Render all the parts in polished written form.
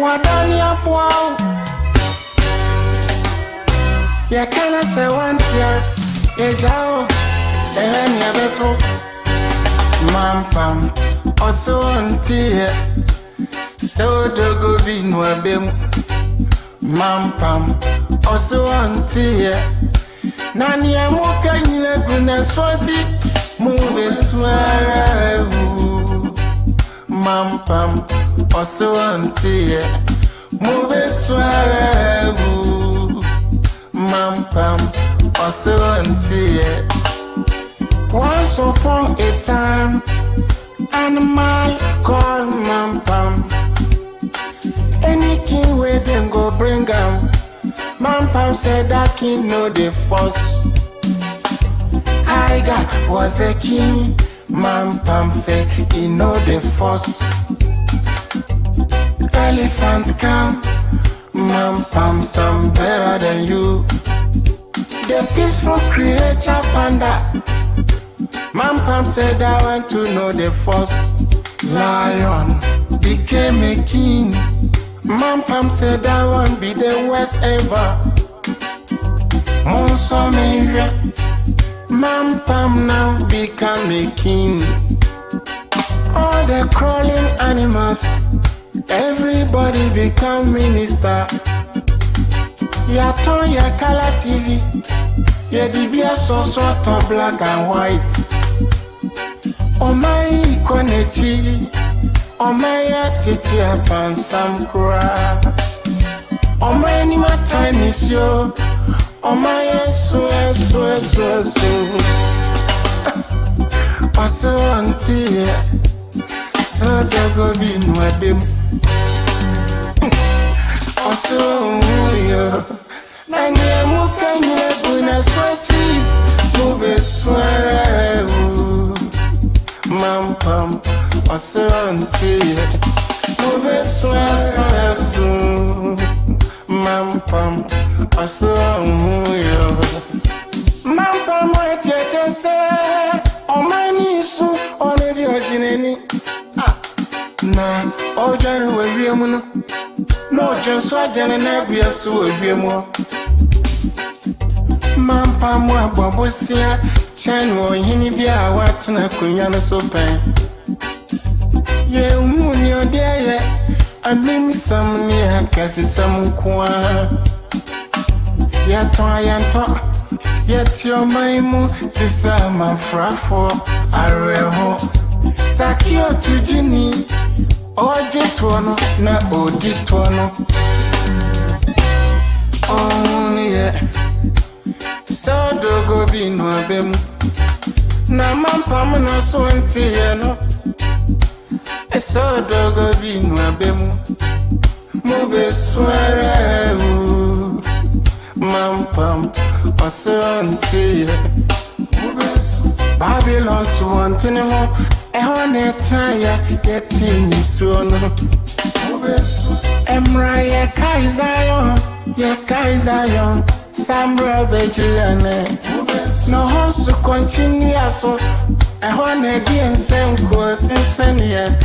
Wadania Bow. Ya kana se wantia, ya jao, eheni ya beto. Mampam, oso wantia, so dogo vinwa bemu. Mampam, oso wantia, nani ya muka nyile guna swati, muwe swarevu. Mampam, oso wantia, muwe swarevu. Mampam, also until once upon a time, animal called Mampam. Any king where them go bring him. Mampam said that king know the force. Tiger was a king. Mampam said he know the force. Elephant come. Mampam, some better than you. The peaceful creature panda. Mampam said I want to know the force. Lion became a king. Mampam said I want to be the worst ever. Monsomere. Mampam now become a king. All the crawling animals, everybody become minister. Ya ton ya color TV. Ya dibia so sort of black and white. Oh my koneti. Oh my titi apan sam kura. Oh my ni ma Chinese yo. Oh my so. Paso auntie. So dogo binwa dem. Oso yo. Nani amuka nyile guna swati. Mube swarevu. Mampam. Oso auntie. Mube swarevu. Mampam. Oso yo. Mampam wetete se. Omani su. Onedi ojineni. Na ojari wewiemu no just wajane na bia so wewiemu. Mampam abobosia chanu hini bia watuna kunya no so pen. Ye muni odeye amim sam ni akasi sam kwa. Ya to ayanto yeti omaimu tisa mafrafo areho. Sakio tujini oje tuono na odi tuono. Oh yeah. So dogo binwa bemu. Na mampam no so ntiye no. So dogo binwa bemu. Mube swarevu. Mampam oso ntiye. Babylon so antene ho. Ehone taya yetini suono. Emra ye kaizayon. Samra bejilane. No hosu continue so. Ehone diense mko sensenia.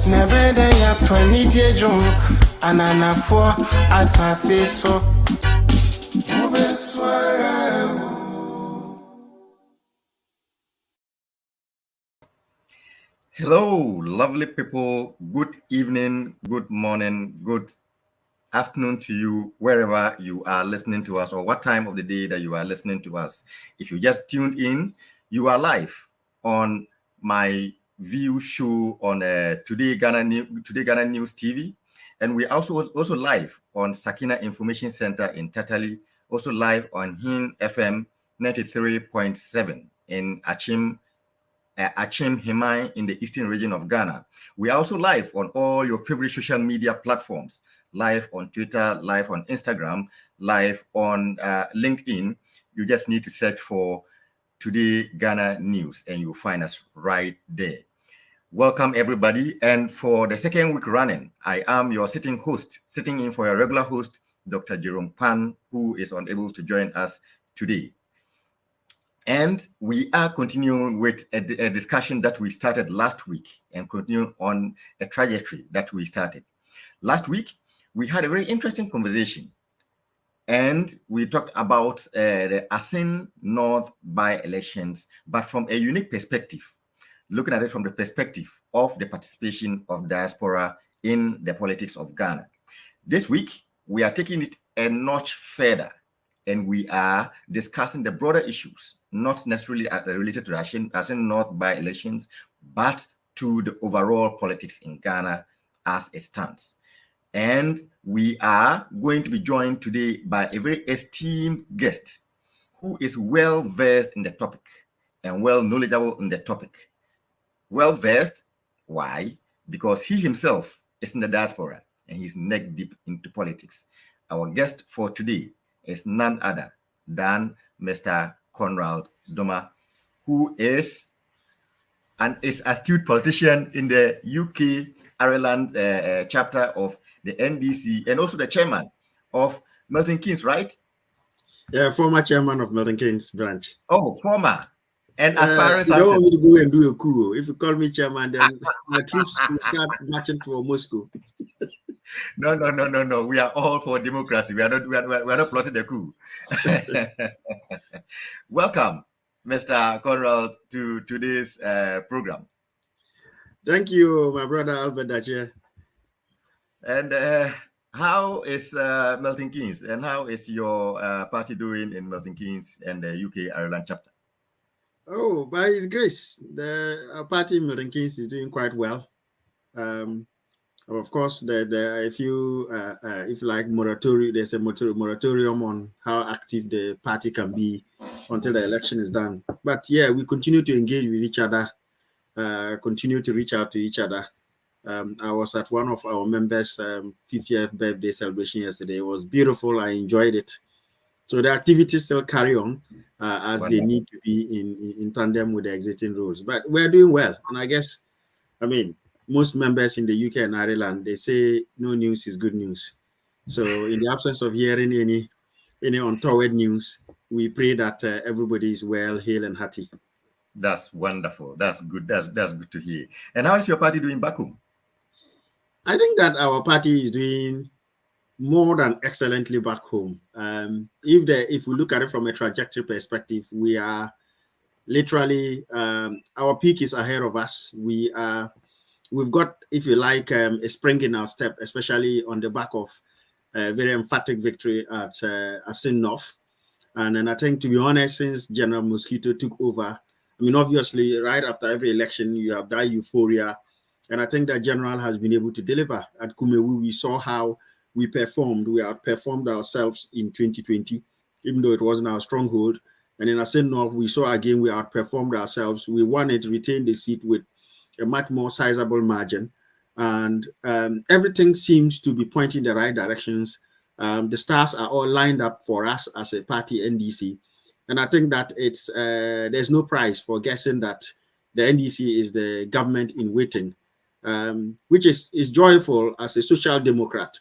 Nebede ya 20 jejum. Ananafo asase so. Hello, lovely people. Good evening, good morning, good afternoon to you, wherever you are listening to us or what time of the day that you are listening to us. If you just tuned in, you are live on MyView show on Today Ghana News TV. And we're also live on Sakina Information Center in Tatali, also live on HIN FM 93.7 in Achim Himai in the eastern region of Ghana. We are also live on all your favorite social media platforms, live on Twitter, live on Instagram, live on LinkedIn. You just need to search for Today Ghana News and you'll find us right there. Welcome everybody. And for the second week running, I am your sitting in for your regular host, Dr. Jerome Pan, who is unable to join us today. And we are continuing with a discussion that we started last week and continue on a trajectory that we started. Last week, we had a very interesting conversation, and we talked about the Asin North by-elections, but from a unique perspective, looking at it from the perspective of the participation of diaspora in the politics of Ghana. This week, we are taking it a notch further, and we are discussing the broader issues, not necessarily related to the Asin North by-elections, but to the overall politics in Ghana as it stands. And we are going to be joined today by a very esteemed guest who is well versed in the topic and well knowledgeable in the topic. Well versed, why? Because he himself is in the diaspora and he's neck deep into politics. Our guest for today is none other than Mr. Conrad Doma, who is an astute politician in the UK Ireland chapter of the NDC, and also the chairman of Milton Keynes, right? Yeah, former chairman of Milton Keynes branch. Oh, former. And aspiring. You don't want me to go and do a coup. If you call me chairman, then my troops will start marching for Moscow. No. We are all for democracy. We are not plotting the coup. Welcome, Mr. Conrad, to today's program. Thank you, my brother Albert Dache. And how is Milton Keynes, and how is your party doing in Milton Keynes and the UK Ireland chapter? Oh, by His grace, the party in Milton Keynes is doing quite well. Of course, if you like moratorium, there's a moratorium on how active the party can be until the election is done. But yeah, we continue to engage with each other, continue to reach out to each other. I was at one of our members' 50th birthday celebration yesterday. It was beautiful. I enjoyed it. So the activities still carry on as they need to be in tandem with the existing rules. But we're doing well. And I guess, most members in the UK and Ireland, they say no news is good news. So in the absence of hearing any untoward news, we pray that everybody is well, hale and hearty. That's wonderful. That's good. That's good to hear. And how is your party doing back home? I think that our party is doing more than excellently back home. If we look at it from a trajectory perspective, we are literally our peak is ahead of us. We've got, if you like, a spring in our step, especially on the back of a very emphatic victory at Asin North. And then I think, to be honest, since General Mosquito took over, obviously, right after every election, you have that euphoria. And I think that General has been able to deliver. At Kumewu, we saw how we performed. We outperformed ourselves in 2020, even though it wasn't our stronghold. And in Asin North, we saw again we outperformed ourselves. We won it, retained the seat with a much more sizable margin. And everything seems to be pointing the right directions. The stars are all lined up for us as a party, NDC. And I think that there's no prize for guessing that the NDC is the government in waiting, which is joyful as a social democrat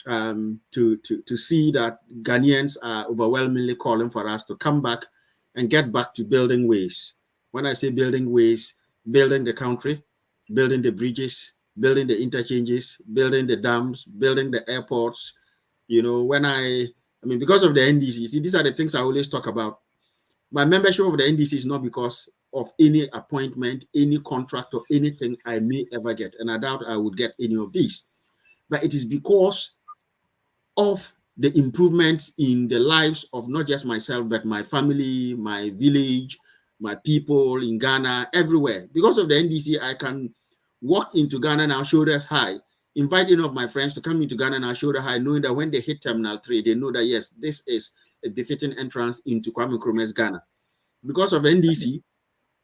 to see that Ghanaians are overwhelmingly calling for us to come back and get back to building ways. When I say building ways, building the country, building the bridges, building the interchanges, building the dams, building the airports. Because of the NDC, see, these are the things I always talk about. My membership of the NDC is not because of any appointment, any contract, or anything I may ever get. And I doubt I would get any of these. But it is because of the improvements in the lives of not just myself, but my family, my village, my people in Ghana, everywhere. Because of the NDC, I can walk into Ghana now, shoulders high, invite any of my friends to come into Ghana now, shoulder high, knowing that when they hit Terminal 3, they know that, yes, this is a befitting entrance into Kwame Nkrumah's Ghana. Because of NDC,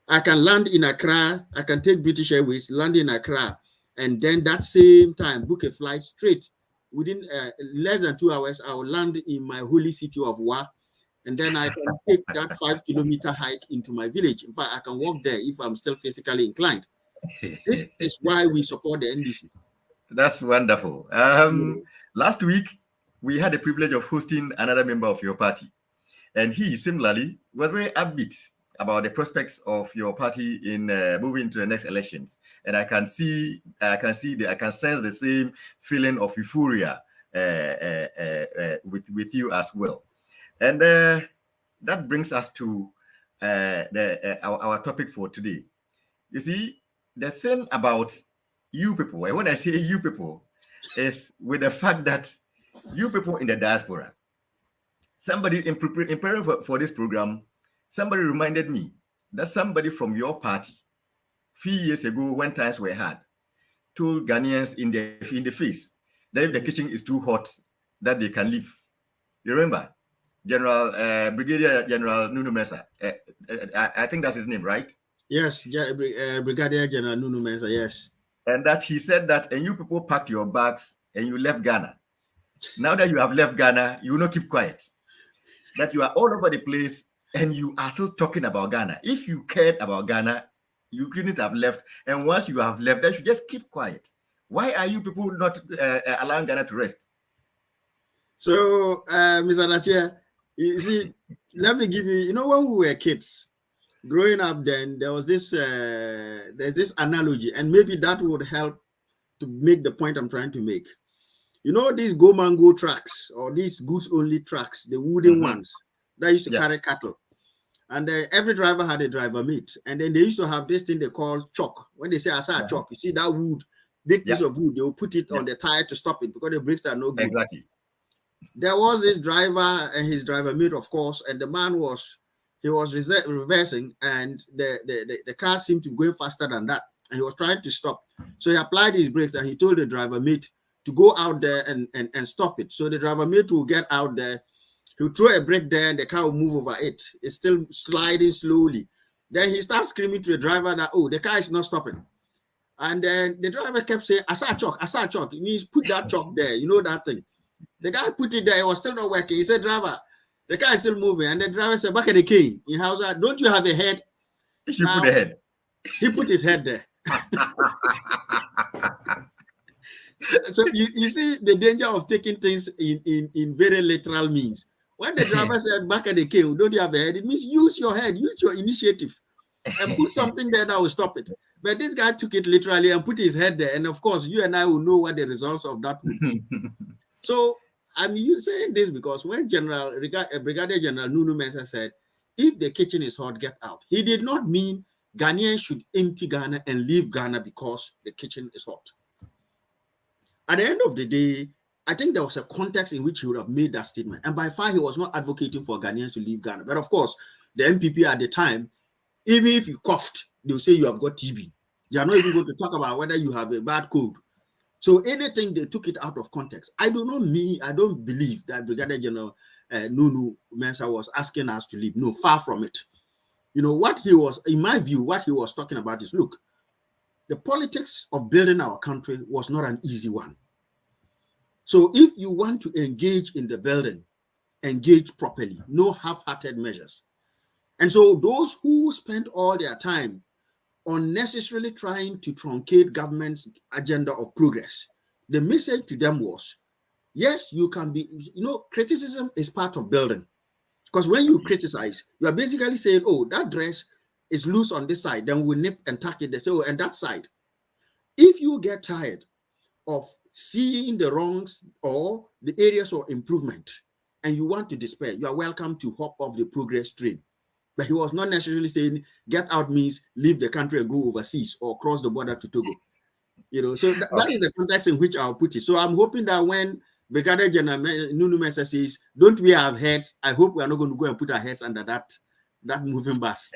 I can land in Accra, I can take British Airways, land in Accra, and then that same time book a flight straight. Within less than 2 hours, I will land in my holy city of Wa, and then I can take that 5-kilometer hike into my village. In fact, I can walk there if I'm still physically inclined. This is why we support the NDC. That's wonderful. Last week, we had the privilege of hosting another member of your party, and he similarly was very upbeat about the prospects of your party in moving to the next elections, and I can sense the same feeling of euphoria with you as well. And that brings us to our topic for today. You see, the thing about you people, and when I say you people, is with the fact that you people in the diaspora, somebody in preparing for this program, somebody reminded me that somebody from your party, few years ago, when times were hard, told Ghanaians in the face that if the kitchen is too hot, that they can leave. You remember? Brigadier General Nunu Mensah. I think that's his name, right? Yes, Brigadier General Nunu Mensah, yes. And that he said that, and you people packed your bags and you left Ghana. Now that you have left Ghana, you will not keep quiet. That you are all over the place and you are still talking about Ghana. If you cared about Ghana, you couldn't have left. And once you have left, then you should just keep quiet. Why are you people not allowing Ghana to rest? So, Mr. Nachia, you see, let me give you, when we were kids, growing up then, there was this, there's this analogy, and maybe that would help to make the point I'm trying to make. These go mango tracks or these goods only tracks, the wooden ones that used to carry cattle. And every driver had a driver mate. And then they used to have this thing they call chalk. When they say Asa chalk, you see that wood, big piece of wood, they will put it on the tire to stop it because the brakes are no good. Exactly. There was this driver and his driver mate, of course, and the man was reversing, and the car seemed to go faster than that. And he was trying to stop. So he applied his brakes and he told the driver mate to go out there and stop it. So the driver mate will get out there. He'll throw a brake there and the car will move over it. It's still sliding slowly. Then he starts screaming to the driver that, oh, the car is not stopping. And then the driver kept saying, Asa chalk. It means put that chalk there. You know that thing. The guy put it there. It was still not working. He said, driver, the car is still moving. And the driver said, back at the king in house, don't you have a head? You put the head. He put his head there. So you see the danger of taking things in very literal means. When the driver said back at the king, don't you have a head? It means use your head, use your initiative, and put something there that will stop it. But this guy took it literally and put his head there. And of course, you and I will know what the results of that would be. So I'm saying this because when Brigadier General Nunu Mensah said, if the kitchen is hot, get out, he did not mean Ghanaians should empty Ghana and leave Ghana because the kitchen is hot. At the end of the day, I think there was a context in which he would have made that statement. And by far, he was not advocating for Ghanaians to leave Ghana. But of course, the MPP at the time, even if you coughed, they'll say you have got TB. They are not even going to talk about whether you have a bad cold. So anything, they took it out of context. I don't believe that Brigadier General Nunu Mensah was asking us to leave. No, far from it. What he was, in my view, what he was talking about is, look, the politics of building our country was not an easy one. So if you want to engage in the building, engage properly, no half-hearted measures. And so those who spend all their time unnecessarily trying to truncate government's agenda of progress, the message to them was, yes, you can be, criticism is part of building. Because when you criticize, you are basically saying, oh, that dress is loose on this side, then we nip and tack it. They say, oh, and that side. If you get tired of seeing the wrongs or the areas of improvement and you want to despair, you are welcome to hop off the progress train. But he was not necessarily saying get out means leave the country and go overseas or cross the border to Togo. So that is the context in which I'll put it. So I'm hoping that when Brigadier General Nunu Mensah says, don't we have heads? I hope we are not going to go and put our heads under that moving bus.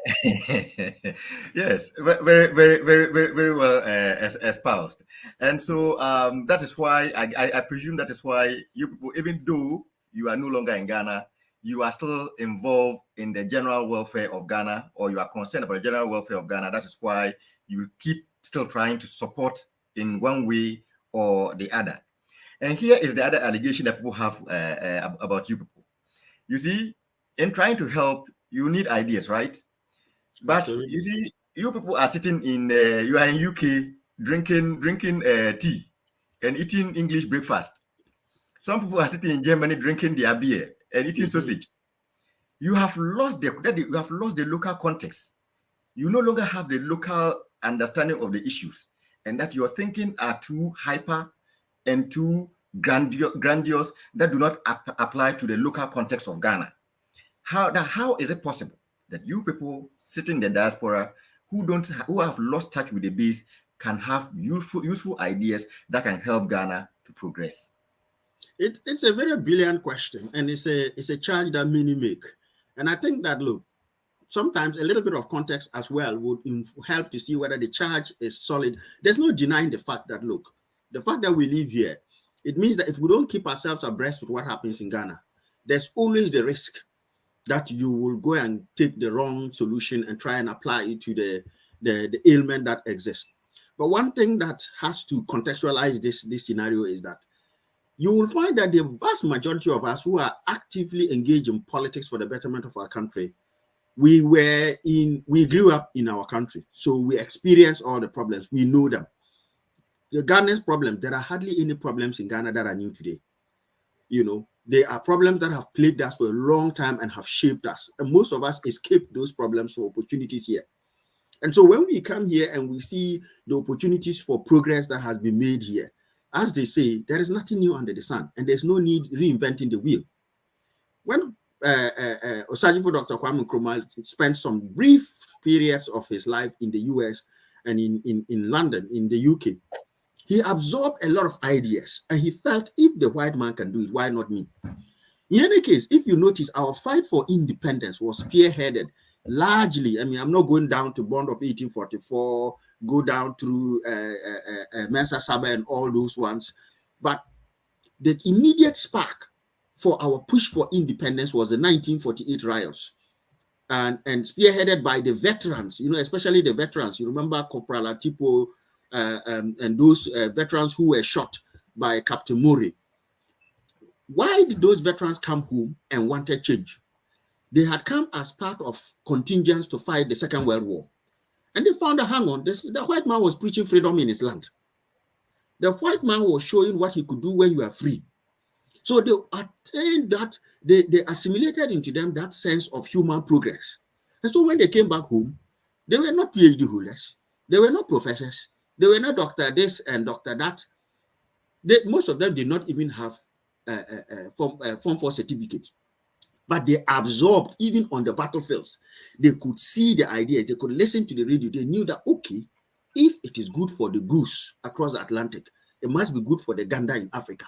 Yes, very, very, very, very, very well espoused. And so that is why I presume that is why you people, even though you are no longer in Ghana, you are still involved in the general welfare of Ghana, or you are concerned about the general welfare of Ghana. That is why you keep still trying to support in one way or the other. And here is the other allegation that people have about you people. You see, in trying to help, you need ideas, right? But absolutely. You see, you people are sitting in, you are in UK drinking tea and eating English breakfast. Some people are sitting in Germany drinking their beer and eating sausage. you have lost the local context. You no longer have the local understanding of the issues, and that your thinking are too hyper and too grandiose that do not apply to the local context of Ghana. How is it possible that you people sitting in the diaspora who have lost touch with the base can have useful ideas that can help Ghana to progress? It's a very brilliant question, and it's a charge that many make. And I think that, look, sometimes a little bit of context as well would help to see whether the charge is solid. There's no denying the fact that, look, the fact that we live here, it means that if we don't keep ourselves abreast with what happens in Ghana, there's always the risk that you will go and take the wrong solution and try and apply it to the ailment that exists. But one thing that has to contextualize this scenario is that you will find that the vast majority of us who are actively engaged in politics for the betterment of our country, we grew up in our country. So we experience all the problems. We know them. The Ghana's problems, there are hardly any problems in Ghana that are new today. You know, there are problems that have plagued us for a long time and have shaped us. And most of us escape those problems for opportunities here. And so when we come here and we see the opportunities for progress that has been made here, as they say, there is nothing new under the sun, and there's no need reinventing the wheel. When Osajifo Dr. Kwame Nkrumah spent some brief periods of his life in the US and in London, in the UK, he absorbed a lot of ideas, and he felt, if the white man can do it, why not me? In any case, if you notice, our fight for independence was spearheaded largely. I mean, I'm not going down to Bond of 1844, go down through Mensa Saba and all those ones. But the immediate spark for our push for independence was the 1948 riots, and spearheaded by the veterans, you know, especially the veterans. You remember Corporal Atipo and those veterans who were shot by Captain Murray. Why did those veterans come home and wanted change? They had come as part of contingents to fight the Second World War. And they found a hang on. The white man was preaching freedom in his land. The white man was showing what he could do when you are free. So they attained that, they assimilated into them that sense of human progress. And so when they came back home, they were not PhD holders. They were not professors. They were not doctor this and doctor that. Most of them did not even have Form 4 certificates. But they absorbed, even on the battlefields. They could see the ideas. They could listen to the radio. They knew that, okay, if it is good for the goose across the Atlantic, it must be good for the gander in Africa.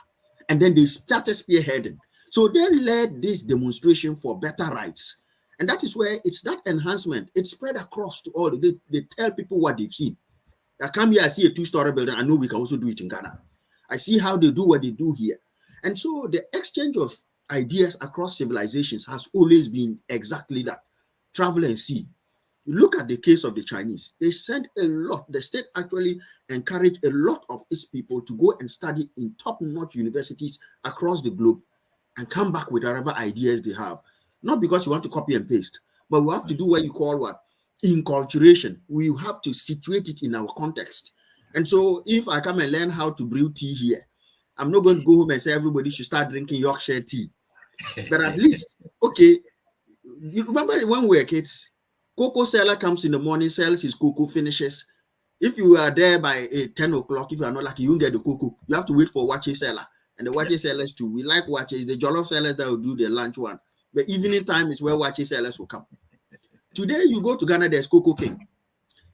And then they started spearheading. So they led this demonstration for better rights. And that is where it's that enhancement. It's spread across to all. They tell people what they've seen. I come here, I see a 2-story building. I know we can also do it in Ghana. I see how they do what they do here. And so the exchange of ideas across civilizations has always been exactly that. Travel and see. Look at the case of the Chinese. They sent a lot. The state actually encouraged a lot of its people to go and study in top-notch universities across the globe and come back with whatever ideas they have. Not because you want to copy and paste, but we have to do what you call what? Inculturation. We have to situate it in our context. And so if I come and learn how to brew tea here, I'm not going to go home and say everybody should start drinking Yorkshire tea. But at least, okay, you remember when we were kids, cocoa seller comes in the morning, sells his cocoa, finishes. If you are there by 10 o'clock, if you are not lucky, you won't get the cocoa. You have to wait for watchy seller. And the watchy sellers too. We like watches. The jollof sellers that will do the lunch one. The evening time is where watchy sellers will come. Today, you go to Ghana, there's Cocoa King.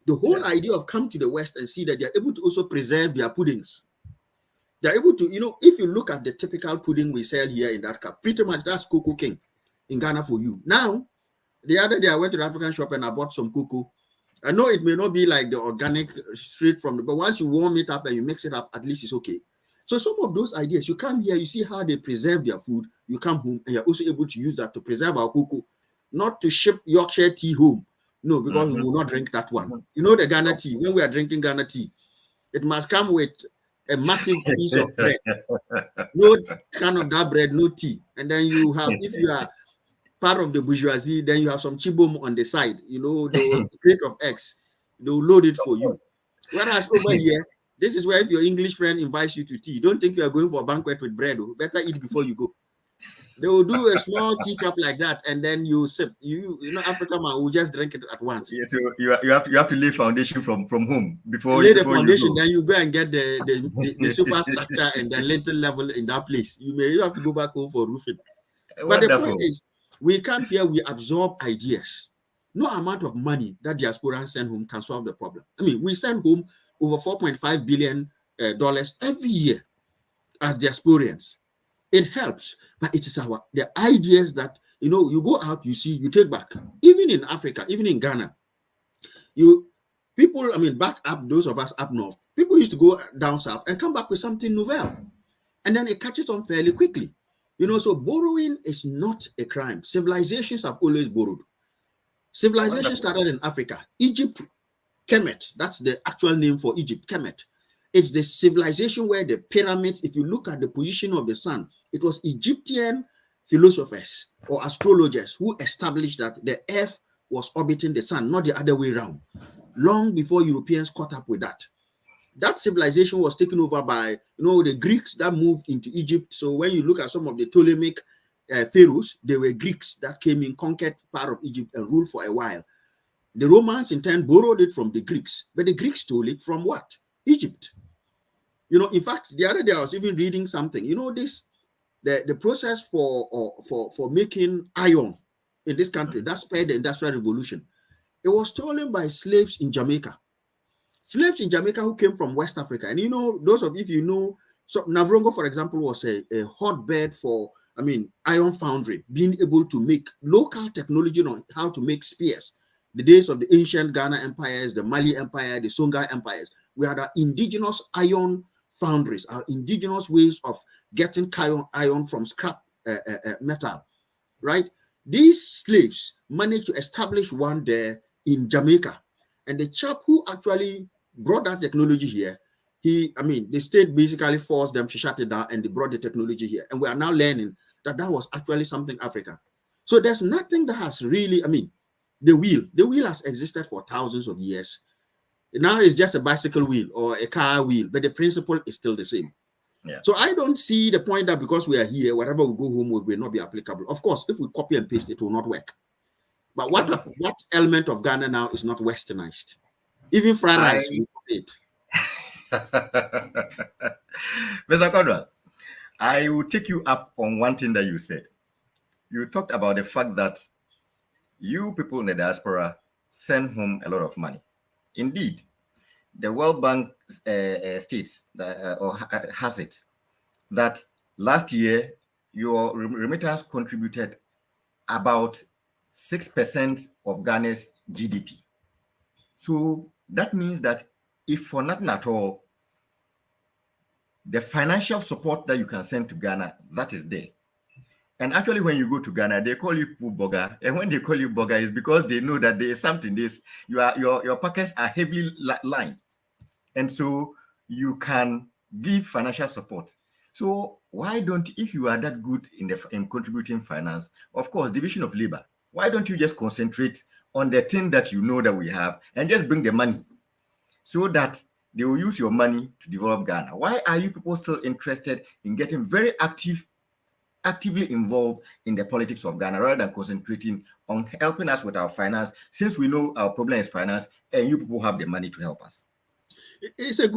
The whole idea of come to the West and see that they're able to also preserve their puddings. They're able to, you know, if you look at the typical pudding we sell here in that cup, pretty much that's Cocoa King in Ghana for you. Now, the other day I went to the African shop and I bought some cocoa. I know it may not be like the organic straight from the, but once you warm it up and you mix it up, at least it's okay. So some of those ideas, you come here, you see how they preserve their food, you come home and you're also able to use that to preserve our cocoa, not to ship Yorkshire tea home. No, because we will not drink that one. You know the Ghana tea, when we are drinking Ghana tea, it must come with a massive piece of bread. No kind of that bread, no tea. And then you have, if you are part of the bourgeoisie, then you have some chibom on the side, you know, the crate of eggs. They'll load it for you. Whereas over here, this is where if your English friend invites you to tea, don't think you are going for a banquet with bread. Better eat before you go. They will do a small teacup like that, and then you sip. You know, African man will just drink it at once. Yes, so you have to lay foundation from home before Lay the before foundation, you go. then you go and get the superstructure and the lintel level in that place. You have to go back home for roofing. But the point Wonderful. is, we come here, we absorb ideas. No amount of money that diaspora send home can solve the problem. I mean, we send home over $4.5 billion every year as diasporians. It helps, but it is the ideas that, you know, you go out, you see, you take back. Even in Africa, even in Ghana, people, I mean, back up, those of us up north, people used to go down south and come back with something novel. And then it catches on fairly quickly. You know, so borrowing is not a crime. Civilizations have always borrowed. Civilization started in Africa. Egypt, Kemet, that's the actual name for Egypt, Kemet. It's the civilization where the pyramids, if you look at the position of the sun, it was Egyptian philosophers or astrologers who established that the earth was orbiting the sun, not the other way around, long before Europeans caught up with that. That civilization was taken over by, you know, the Greeks that moved into Egypt. So when you look at some of the Ptolemaic pharaohs, they were Greeks that came in, conquered part of Egypt and ruled for a while. The Romans in turn borrowed it from the Greeks, but the Greeks stole it from what? Egypt. You know, in fact, the other day I was even reading something. You know, the process for making iron in this country that spurred the Industrial Revolution. It was stolen by slaves in Jamaica. Slaves in Jamaica who came from West Africa. And you know, those of if you know, so Navrongo, for example, was a hotbed for, I mean, iron foundry, being able to make local technology on how to make spears. The days of the ancient Ghana empires, the Mali Empire, the Songhai empires, we had our indigenous iron foundries, our indigenous ways of getting iron from scrap metal, right? These slaves managed to establish one there in Jamaica. And the chap who actually brought that technology here, the state basically forced them to shut it down and they brought the technology here. And we are now learning that that was actually something African. So there's nothing that has really, the wheel has existed for thousands of years. Now it's just a bicycle wheel or a car wheel, but the principle is still the same. Yeah. So I don't see the point that because we are here, wherever we go home will not be applicable. Of course, if we copy and paste, it will not work. But what element of Ghana now is not westernized? Even fried rice, we copy it. Mr. Conrad, I will take you up on one thing that you said. You talked about the fact that you people in the diaspora send home a lot of money. Indeed, the World Bank states that, or has it that last year your remittance contributed about 6% of Ghana's GDP. So that means that if for nothing at all, the financial support that you can send to Ghana, that is there. And actually, when you go to Ghana, they call you Boga. And when they call you Boga, it's because they know that there is something. Your pockets are heavily lined. And so you can give financial support. So why don't, if you are that good in contributing finance, of course, division of labor, why don't you just concentrate on the thing that you know that we have and just bring the money so that they will use your money to develop Ghana? Why are you people still interested in getting very actively involved in the politics of Ghana rather than concentrating on helping us with our finance, since we know our problem is finance and you people have the money to help us? It's a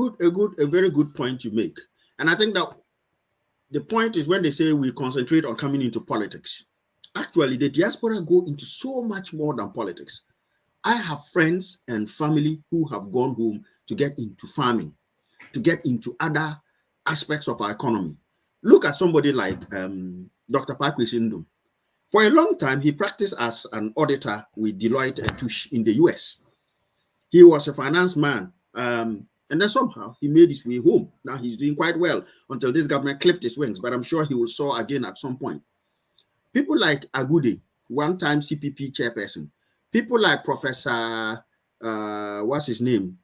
very good point you make. And I think that the point is when they say we concentrate on coming into politics, actually the diaspora go into so much more than politics. I have friends and family who have gone home to get into farming, to get into other aspects of our economy. Look at somebody like Dr. Parkway Sindum. For a long time, he practiced as an auditor with Deloitte and Touche in the US. He was a finance man, and then somehow he made his way home. Now he's doing quite well until this government clipped his wings, but I'm sure he will soar again at some point. People like Agude, one-time CPP chairperson. People like Professor, what's his name?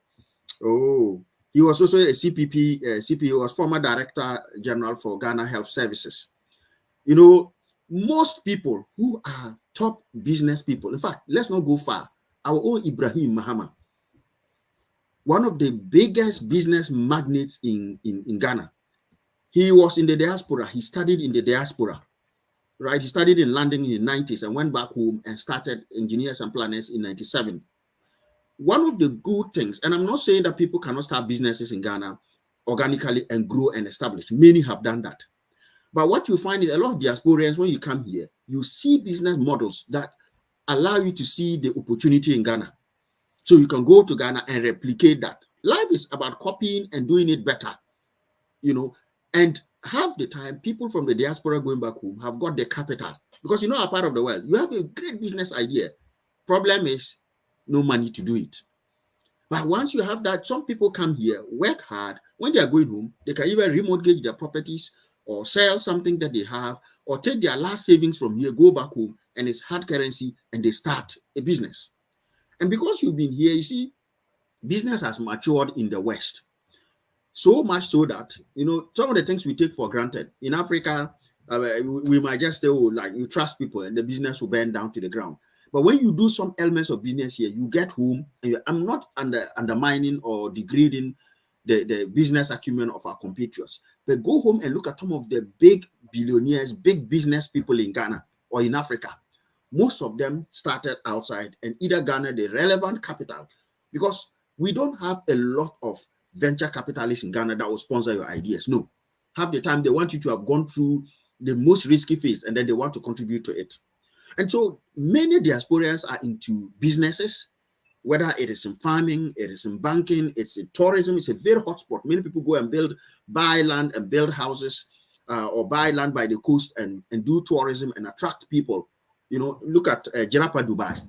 Oh, he was also a CPP, CPP was former Director General for Ghana Health Services. You know, most people who are top business people, in fact, let's not go far. Our own Ibrahim Mahama, one of the biggest business magnates in Ghana. He was in the diaspora. He studied in the diaspora. right? He studied in London in the 90s and went back home and started Engineers and Planners in 97. One of the good things, and I'm not saying that people cannot start businesses in Ghana organically and grow and establish. Many have done that. But what you find is a lot of diasporans, when you come here, you see business models that allow you to see the opportunity in Ghana. So you can go to Ghana and replicate that. Life is about copying and doing it better, and half the time, people from the diaspora going back home have got the capital because you know a part of the world. You have a great business idea. Problem is no money to do it. But once you have that, some people come here, work hard. When they are going home, they can either remortgage their properties or sell something that they have or take their last savings from here, go back home, and it's hard currency, and they start a business. And because you've been here, you see, business has matured in the West. So much so that, some of the things we take for granted. In Africa, we might just say, you trust people and the business will burn down to the ground. But when you do some elements of business here, you get home, and I'm not undermining or degrading the business acumen of our compatriots, but go home and look at some of the big billionaires, big business people in Ghana or in Africa. Most of them started outside and either garnered the relevant capital, because we don't have a lot of venture capitalists in Ghana that will sponsor your ideas. No. Half the time, they want you to have gone through the most risky phase and then they want to contribute to it. And so many diasporans are into businesses, whether it is in farming, it is in banking, it's in tourism. It's a very hot spot. Many people go and buy land and build houses or buy land by the coast and do tourism and attract people. Look at Jarapa Dubai.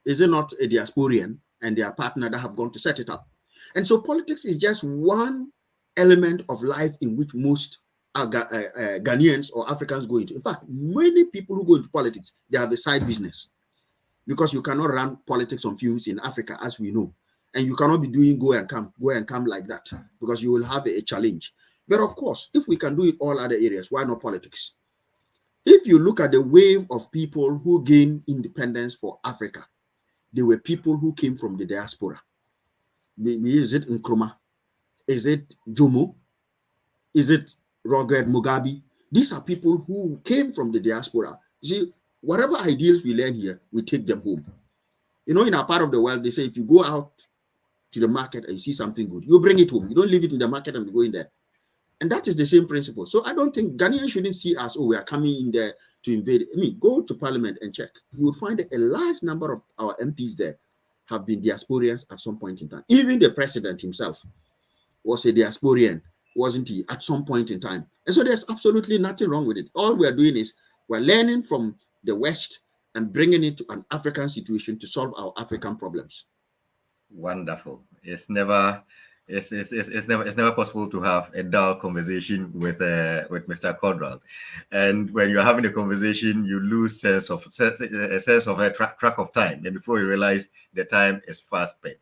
Is it not a diasporian and their partner that have gone to set it up? And so politics is just one element of life in which most Ghanaians or Africans go into. In fact, many people who go into politics, they have a side business, because you cannot run politics on fumes in Africa, as we know. And you cannot be doing go and come like that, because you will have a challenge. But of course, if we can do it all other areas, why not politics? If you look at the wave of people who gained independence for Africa, they were people who came from the diaspora. Is it Nkrumah? Is it Jomo? Is it Robert Mugabe? These are people who came from the diaspora. You see, whatever ideals we learn here, we take them home. In our part of the world, they say if you go out to the market and you see something good, you bring it home. You don't leave it in the market and go in there. And that is the same principle. So I don't think Ghanaians shouldn't see us, we are coming in there to invade. Go to parliament and check. You will find a large number of our MPs there have been diasporians at some point in time. Even the president himself was a diasporian, wasn't he, at some point in time? And so there's absolutely nothing wrong with it. All we are doing is we're learning from the West and bringing it to an African situation to solve our African problems. Wonderful. It's never possible to have a dull conversation with Mr. Codral, and when you're having a conversation, you lose a sense of a track of time, and before you realize, the time is fast spent.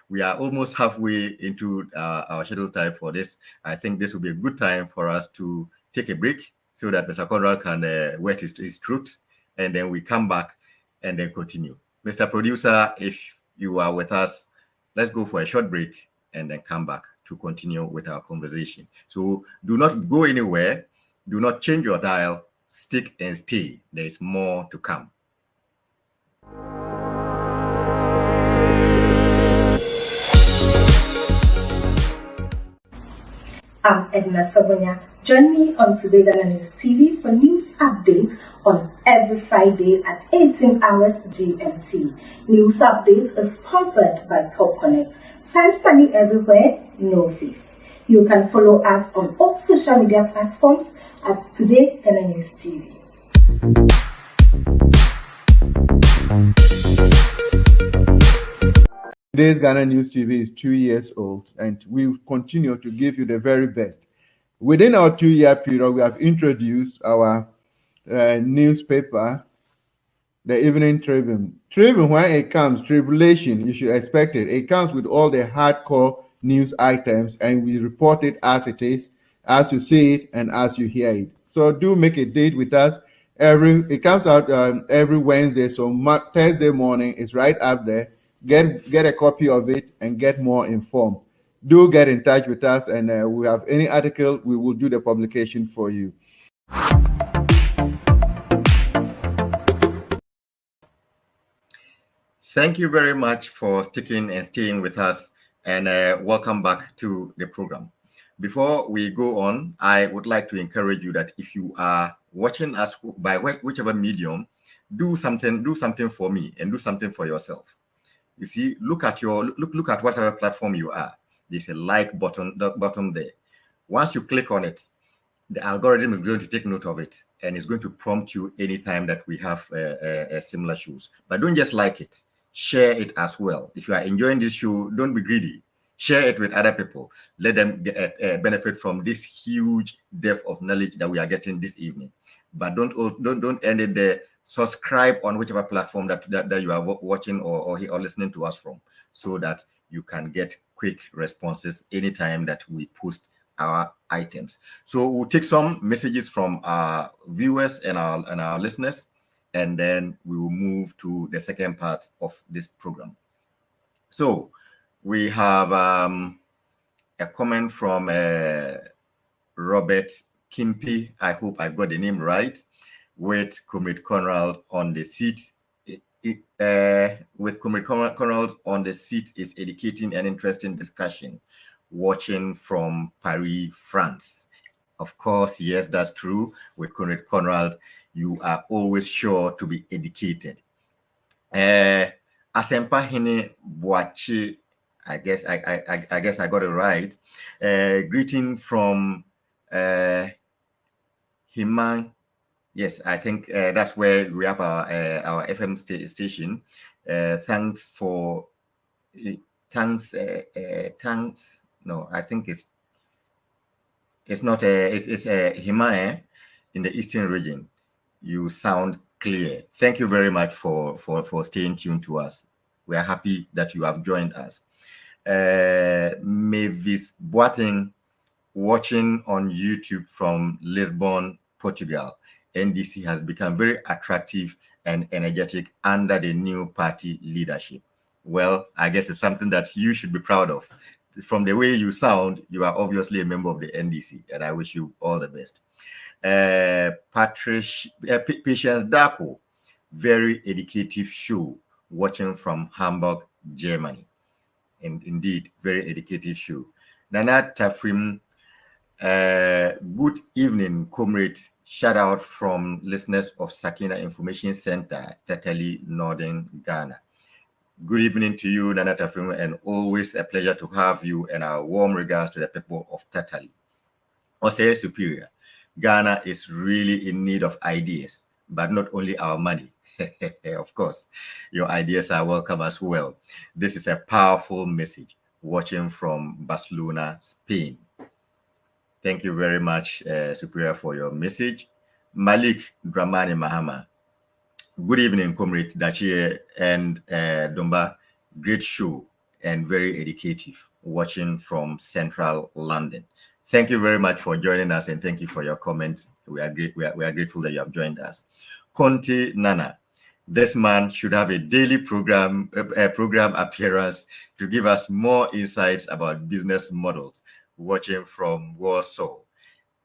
We are almost halfway into our scheduled time for this. I think this will be a good time for us to take a break so that Mr. Codral can wet his truth, and then we come back and then continue. Mr. Producer, if you are with us, let's go for a short break and then come back to continue with our conversation. So do not go anywhere. Do not change your dial. Stick and stay. There is more to come. I'm Edna Sabonia. Join me on Today Ghana News TV for news updates on every Friday at 18 hours GMT. News updates are sponsored by Top Connect. Send money everywhere, no fees. You can follow us on all social media platforms at Today Ghana News TV. Today's Ghana News TV is 2 years old, and we continue to give you the very best. Within our 2-year period, we have introduced our newspaper, the Evening Tribune. Tribune, when it comes, tribulation, you should expect it. It comes with all the hardcore news items, and we report it as it is, as you see it, and as you hear it. So do make a date with us. It comes out every Wednesday, so Thursday morning is right up there. Get a copy of it and get more informed. Do get in touch with us, and we have any article, we will do the publication for you. Thank you very much for sticking and staying with us, and welcome back to the program. Before we go on, I would like to encourage you that if you are watching us by whichever medium, do something for me and do something for yourself. You see, look at whatever platform you are. There's a like button there. Once you click on it, the algorithm is going to take note of it and it's going to prompt you anytime that we have similar shows. But don't just like it, share it as well. If you are enjoying this show, don't be greedy. Share it with other people. Let them benefit from this huge depth of knowledge that we are getting this evening. But don't end it there. Subscribe on whichever platform that you are watching or listening to us from, so that you can get quick responses anytime that we post our items. So we'll take some messages from our viewers and our listeners, and then we will move to the second part of this program. So we have a comment from Robert Kimpi. I hope I got the name right. With Comrade Conrad on the seat. With Comrade Conrad on the seat is educating and interesting discussion. Watching from Paris, France. Of course, yes, that's true. With Comrade Conrad, you are always sure to be educated. Asempa Hene Boachi, I guess I got it right. Greeting from Himan. Yes, I think that's where we have our FM station. Thanks. No, I think it's not it's Himalaya in the eastern region. You sound clear. Thank you very much for staying tuned to us. We are happy that you have joined us. Mavis Boateng, watching on YouTube from Lisbon, Portugal. NDC has become very attractive and energetic under the new party leadership. Well, I guess it's something that you should be proud of. From the way you sound, you are obviously a member of the NDC, and I wish you all the best. Patience Darko, very educative show, watching from Hamburg, Germany. And indeed, very educative show. Nana Tafrim, good evening, comrade. Shout out from listeners of Sakina Information Center, Tatali, Northern Ghana. Good evening to you, Nana Tafrim, and always a pleasure to have you, and our warm regards to the people of Tatali. Osei Superior, Ghana is really in need of ideas, but not only our money. Of course, your ideas are welcome as well. This is a powerful message, watching from Barcelona, Spain. Thank you very much, Superior, for your message. Malik Dramani Mahama. Good evening, Comrade Dachie and Domba. Great show and very educative, watching from central London. Thank you very much for joining us, and thank you for your comments. We are grateful that you have joined us. Conte Nana. This man should have a daily program appearance to give us more insights about business models. Watching from Warsaw.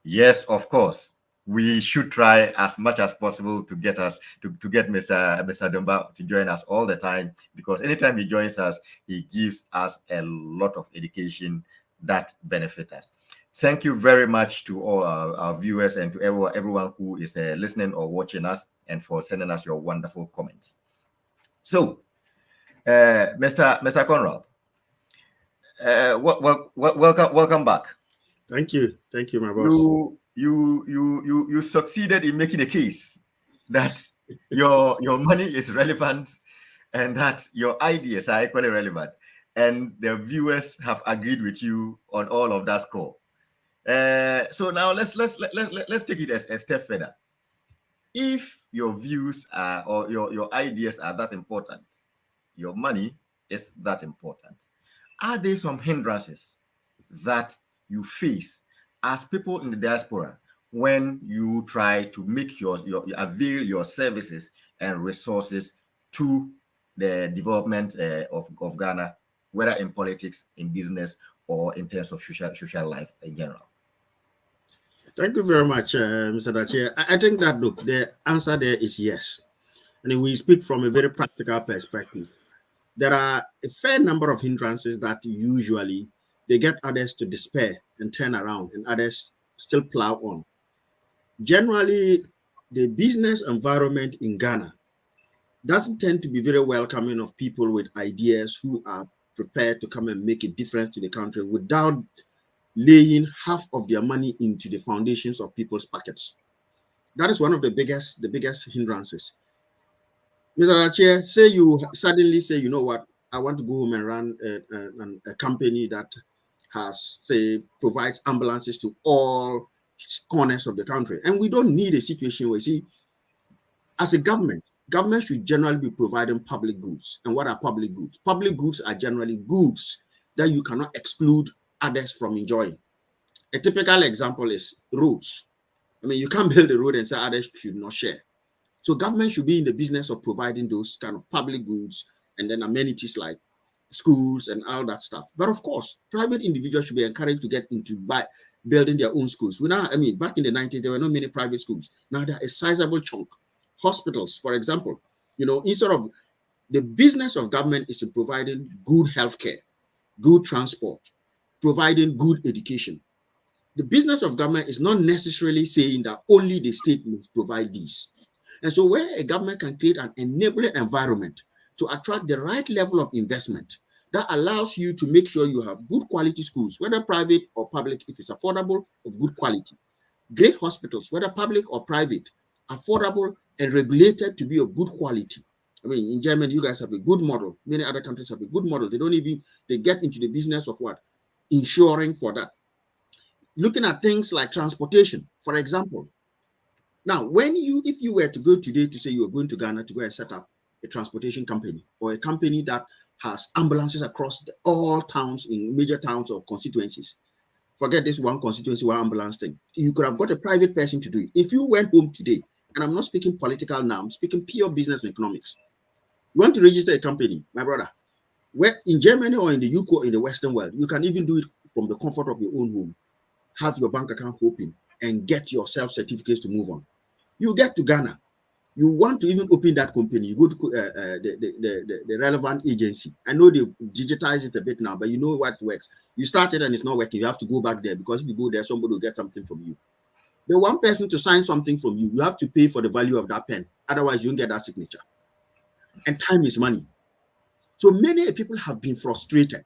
Yes, of course. We should try as much as possible to get Mr. Domba to join us all the time, because anytime he joins us, he gives us a lot of education that benefits us. Thank you very much to all our viewers and to everyone who is listening or watching us, and for sending us your wonderful comments. So, Mr. Conrad, welcome back. Thank you, my boss. You succeeded in making a case that your money is relevant and that your ideas are equally relevant, and the viewers have agreed with you on all of that score. So now let's take it a step further. If your views are or your ideas are that important, your money is that important. Are there some hindrances that you face as people in the diaspora when you try to make avail your services and resources to the development of Ghana, whether in politics, in business, or in terms of social life in general? Thank you very much, Mr. Dachie. I think that, look, the answer there is yes. And we speak from a very practical perspective. there are a fair number of hindrances that usually they get others to despair and turn around, and others still plow on. Generally, the business environment in Ghana doesn't tend to be very welcoming of people with ideas who are prepared to come and make a difference to the country without laying half of their money into the foundations of people's pockets. That is one of the biggest hindrances. Mr. Achie, say you suddenly say, you know what, I want to go home and run a company that has, say, provides ambulances to all corners of the country. And we don't need a situation where, see, as a government should generally be providing public goods. And what are public goods? Public goods are generally goods that you cannot exclude others from enjoying. A typical example is roads. I mean, you can't build a road and say others should not share. So government should be in the business of providing those kind of public goods and then amenities like schools and all that stuff. But of course, private individuals should be encouraged to get into building their own schools. Back in the 90s, there were not many private schools. Now there is a sizable chunk. Hospitals, for example, instead of the business of government is in providing good healthcare, good transport, providing good education. The business of government is not necessarily saying that only the state must provide these. And so where a government can create an enabling environment to attract the right level of investment that allows you to make sure you have good quality schools, whether private or public, if it's affordable, of good quality. Great hospitals, whether public or private, affordable and regulated to be of good quality. I mean, in Germany, you guys have a good model. Many other countries have a good model. They get into the business of what? Insuring for that. Looking at things like transportation, for example. Now, if you were to go today to say you are going to Ghana to go and set up a transportation company or a company that has ambulances across all towns in major towns or constituencies, forget this one constituency, one ambulance thing. You could have got a private person to do it. If you went home today, and I'm not speaking political now, I'm speaking pure business and economics. You want to register a company, my brother, where in Germany or in the UK or in the Western world, you can even do it from the comfort of your own home, have your bank account open, and get yourself certificates to move on. You get to Ghana, you want to even open that company, you go to the relevant agency. I know they've digitized it a bit now, but you know what works. You started and it's not working, you have to go back there, because if you go there, somebody will get something from you. The one person to sign something from you, you have to pay for the value of that pen. Otherwise, you don't get that signature. And time is money. So many people have been frustrated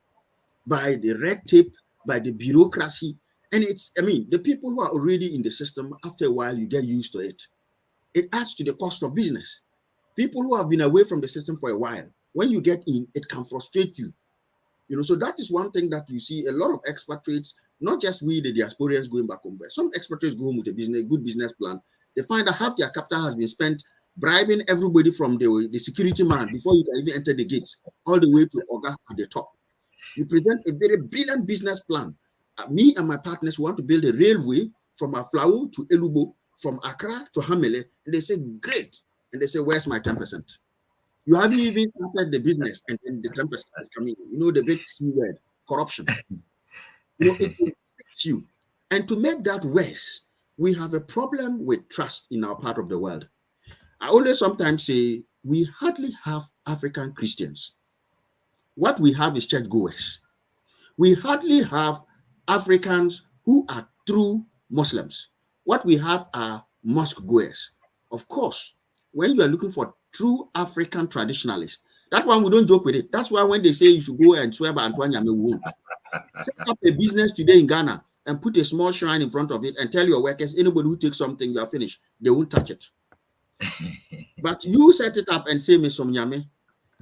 by the red tape, by the bureaucracy. And the people who are already in the system, after a while, you get used to it. It adds to the cost of business. People who have been away from the system for a while, when you get in, it can frustrate you. So that is one thing that you see a lot of expatriates, not just we, the diasporians, going back home, but some expatriates go home with a good business plan. They find that half their capital has been spent bribing everybody from the security man before you can even enter the gates, all the way to Oga at the top. You present a very brilliant business plan. Me and my partners want to build a railway from Aflao to Elubo, from Accra to Hamele, and they say, great. And they say, where's my 10%? You haven't even started the business, and then the 10% is coming. The big C word, corruption. It affects you. And to make that worse, we have a problem with trust in our part of the world. I always sometimes say we hardly have African Christians. What we have is churchgoers. We hardly have Africans who are true Muslims. What we have are mosque goers. Of course, when you are looking for true African traditionalists, that one we don't joke with it. That's why when they say you should go and swear by Antoine Yame, we won't. Set up a business today in Ghana and put a small shrine in front of it and tell your workers, anybody who takes something, you are finished. They won't touch it. But you set it up and say, Mr. Nyame,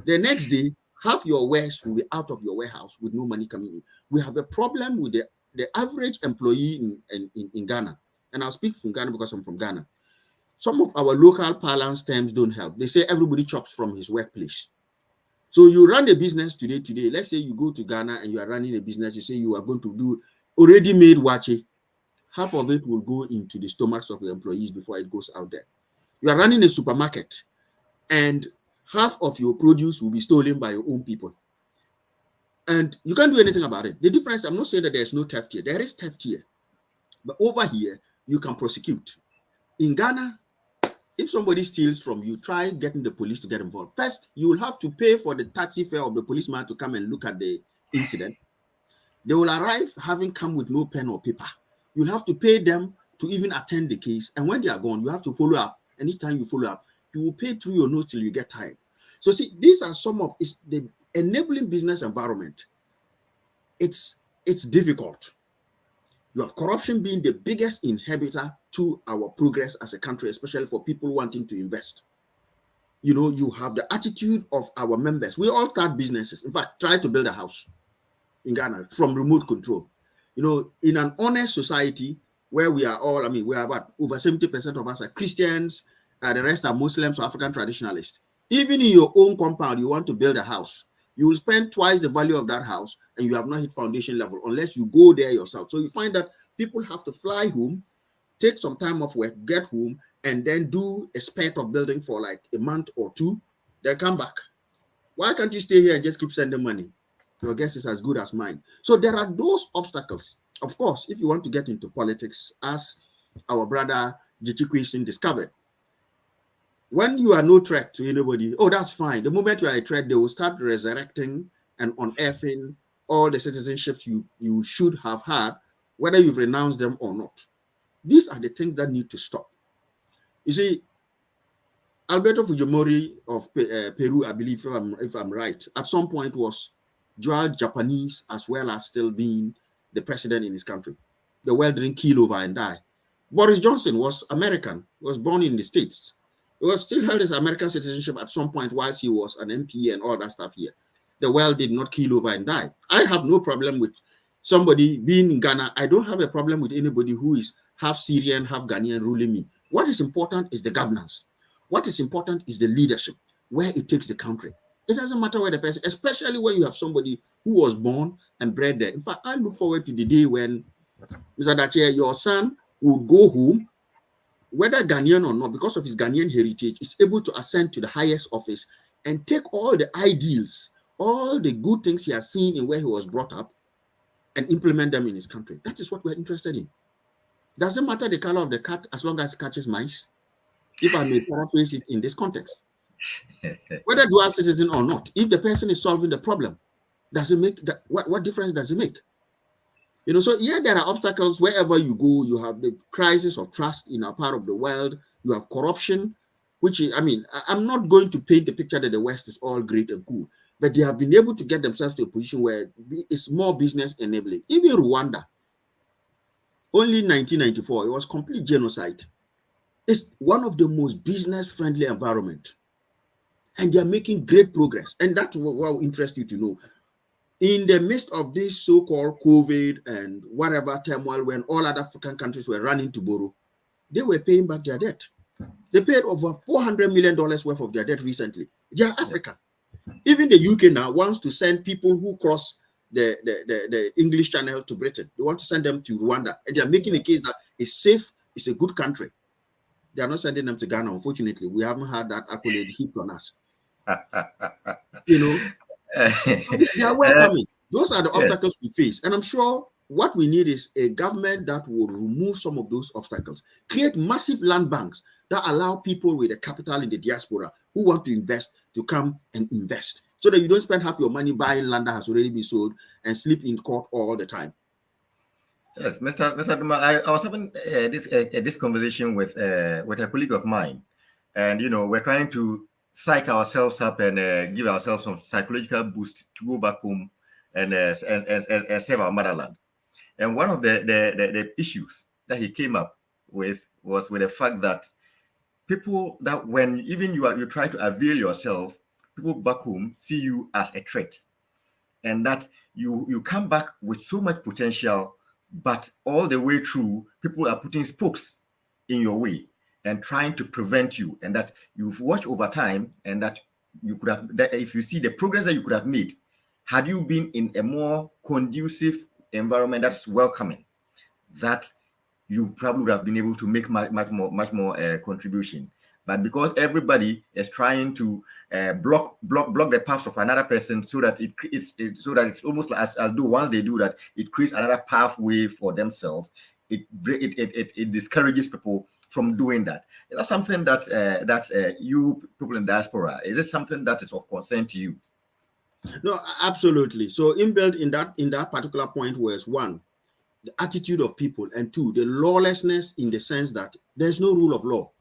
the next day, half your wares will be out of your warehouse with no money coming in. We have a problem with the average employee in Ghana. And I'll speak from Ghana because I'm from Ghana. Some of our local parlance terms don't help. They say everybody chops from his workplace. So you run a business today. Let's say you go to Ghana and you are running a business. You say you are going to do already made wache. Half of it will go into the stomachs of your employees before it goes out there. You are running a supermarket and half of your produce will be stolen by your own people. And you can't do anything about it. The difference, I'm not saying that there's no theft here. There is theft here. But over here, you can prosecute. In Ghana, if somebody steals from you, try getting the police to get involved. First, you will have to pay for the taxi fare of the policeman to come and look at the incident. They will arrive having come with no pen or paper. You'll have to pay them to even attend the case. And when they are gone, you have to follow up. Anytime you follow up, you will pay through your nose till you get tired. So see, these are some of the enabling business environment. It's difficult. You have corruption being the biggest inhibitor to our progress as a country, especially for people wanting to invest. You know, you have the attitude of our members. We all start businesses. In fact, try to build a house in Ghana from remote control. You know, in an honest society where we are all, I mean, we are about over 70% of us are Christians, the rest are Muslims or African traditionalists. Even in your own compound, you want to build a house, you will spend twice the value of that house and you have not hit foundation level unless you go there yourself. So you find that people have to fly home, take some time off work, get home, and then do a spurt of building for like a month or two, then come back. Why can't you stay here and just keep sending money? Your guess is as good as mine. So there are those obstacles. Of course, if you want to get into politics, as our brother Jichikwishin discovered, when you are no threat to anybody, oh, that's fine. The moment you are a threat, they will start resurrecting and unearthing all the citizenships you should have had, whether you've renounced them or not. These are the things that need to stop. You see, Alberto Fujimori of Peru, I believe, if I'm right, at some point was dual Japanese as well as still being the president in his country. The world didn't keel over and die. Boris Johnson was American, was born in the States. He was still held his American citizenship at some point whilst he was an MP and all that stuff here. The world did not keel over and die. I have no problem with somebody being in Ghana. I don't have a problem with anybody who is half Syrian, half Ghanaian ruling me. What is important is the governance. What is important is the leadership, where it takes the country. It doesn't matter where the person, especially when you have somebody who was born and bred there. In fact, I look forward to the day when, Mr. Dachia, your son would go home, whether Ghanaian or not, because of his Ghanaian heritage, is able to ascend to the highest office and take all the ideals, all the good things he has seen in where he was brought up, and implement them in his country. That is what we're interested in. Doesn't matter the color of the cat as long as it catches mice, if I may paraphrase it in this context. Whether dual citizen or not, if the person is solving the problem, does it make that? What difference does it make? You know, so yeah, there are obstacles wherever you go. You have the crisis of trust in our part of the world. You have corruption, which is, I mean, I'm not going to paint the picture that the West is all great and cool, but they have been able to get themselves to a position where it's more business enabling. Even Rwanda, only in 1994, it was complete genocide. It's one of the most business-friendly environment. And they are making great progress. And that's what will interest you to know. In the midst of this so-called COVID and whatever turmoil, when all other African countries were running to borrow, they were paying back their debt. They paid over $400 million worth of their debt recently. They are African. Even the UK now wants to send people who cross the English Channel to Britain. They want to send them to Rwanda. And they are making a case that it's safe, it's a good country. They are not sending them to Ghana, unfortunately. We haven't had that accolade heaped on us. You know, they are welcoming. Those are the obstacles we face. And I'm sure what we need is a government that will remove some of those obstacles, create massive land banks that allow people with a capital in the diaspora who want to invest to come and invest, so that you don't spend half your money buying land that has already been sold and sleep in court all the time. Yes, Mr. Duma, I was having this conversation with a colleague of mine, and you know, we're trying to psych ourselves up and give ourselves some psychological boost to go back home and save our motherland. And one of the issues that he came up with was with the fact that people that when even you try to avail yourself, people back home see you as a threat, and that you come back with so much potential, but all the way through, people are putting spokes in your way and trying to prevent you, and that you've watched over time, and that you could have, that if you see the progress that you could have made, had you been in a more conducive environment that's welcoming, that you probably would have been able to make much more contribution. But because everybody is trying to block the path of another person, so that it's almost like as though once they do that, it creates another pathway for themselves. It discourages people from doing that? Is that something that you people in diaspora, is it something that is of concern to you? No, absolutely. So inbuilt in that particular point was one, the attitude of people, and two, the lawlessness in the sense that there's no rule of law.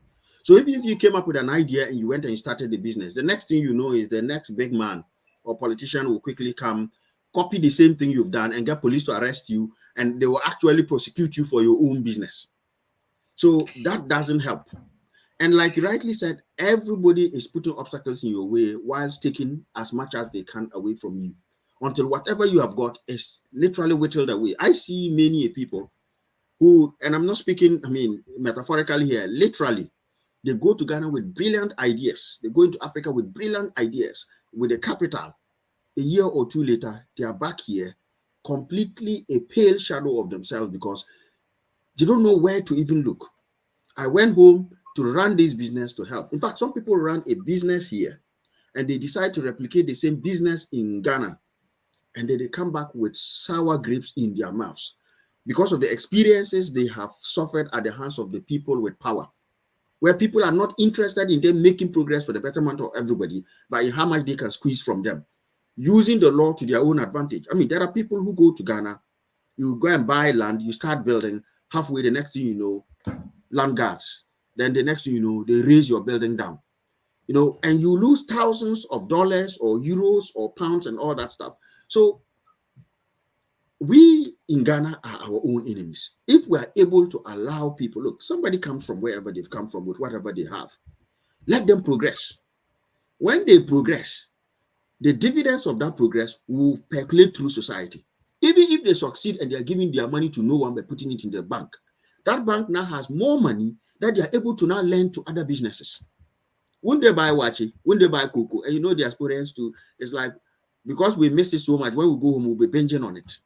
So even if you came up with an idea and you went and you started the business, the next thing you know is the next big man or politician will quickly come, copy the same thing you've done and get police to arrest you, and they will actually prosecute you for your own business. So that doesn't help. And like you rightly said, everybody is putting obstacles in your way whilst taking as much as they can away from you, until whatever you have got is literally whittled away. I see many people who, and I'm not speaking, I mean, metaphorically here, literally, they go to Ghana with brilliant ideas. They go into Africa with brilliant ideas, with a capital. A year or two later, they are back here, completely a pale shadow of themselves because they don't know where to even look. I went home to run this business to help. In fact, some people run a business here and they decide to replicate the same business in Ghana, and then they come back with sour grapes in their mouths because of the experiences they have suffered at the hands of the people with power, where people are not interested in them making progress for the betterment of everybody, but in how much they can squeeze from them, using the law to their own advantage. I mean, there are people who go to Ghana, you go and buy land, you start building, halfway, the next thing you know, land guards. Then the next thing you know, they raise your building down. You know, and you lose thousands of dollars or euros or pounds and all that stuff. So we in Ghana are our own enemies. If we are able to allow people, look, somebody comes from wherever they've come from with whatever they have, let them progress. When they progress, the dividends of that progress will percolate through society. Even if they succeed and they are giving their money to no one by putting it in the bank, that bank now has more money that they are able to now lend to other businesses. When they buy wachi, when they buy cocoa, and you know the experience too, it's like, because we miss it so much, when we go home, we'll be binging on it.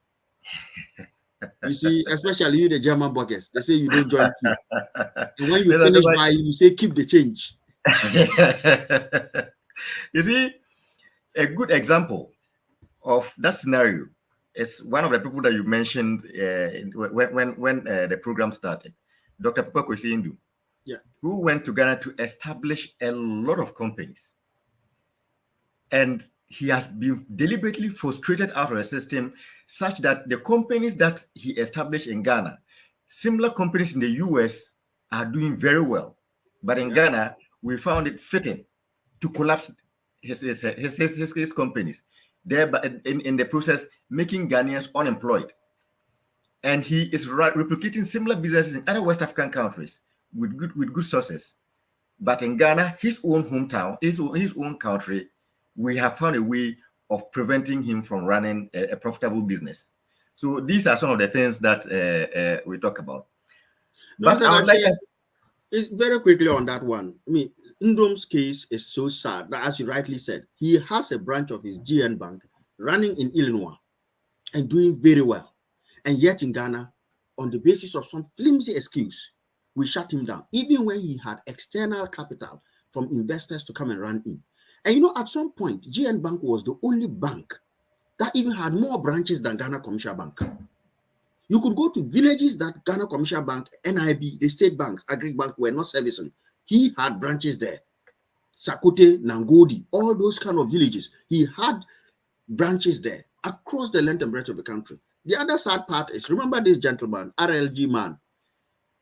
You see, especially you, the German buckets, they say you don't join queue. And when you finish buying, you say keep the change. You see, a good example of that scenario is one of the people that you mentioned when the program started, Dr. Papa Kwesi Indu, who went to Ghana to establish a lot of companies. And he has been deliberately frustrated out of the system such that the companies that he established in Ghana, similar companies in the US are doing very well. But in Ghana, we found it fitting to collapse his companies, thereby in the process making Ghanaians unemployed. And he is replicating similar businesses in other West African countries with good sources. But in Ghana, his own hometown, his own country, we have found a way of preventing him from running a profitable business. So these are some of the things that we talk about. But I would like very quickly on that one. I mean, Ndom's case is so sad that, as you rightly said, he has a branch of his GN Bank running in Illinois and doing very well. And yet in Ghana, on the basis of some flimsy excuse, we shut him down, even when he had external capital from investors to come and run in. And you know, at some point, GN Bank was the only bank that even had more branches than Ghana Commercial Bank. You could go to villages that Ghana Commercial Bank, NIB, the state banks, Agri Bank were not servicing. He had branches there. Sakote, Nangodi, all those kind of villages. He had branches there across the length and breadth of the country. The other sad part is, remember this gentleman, RLG man,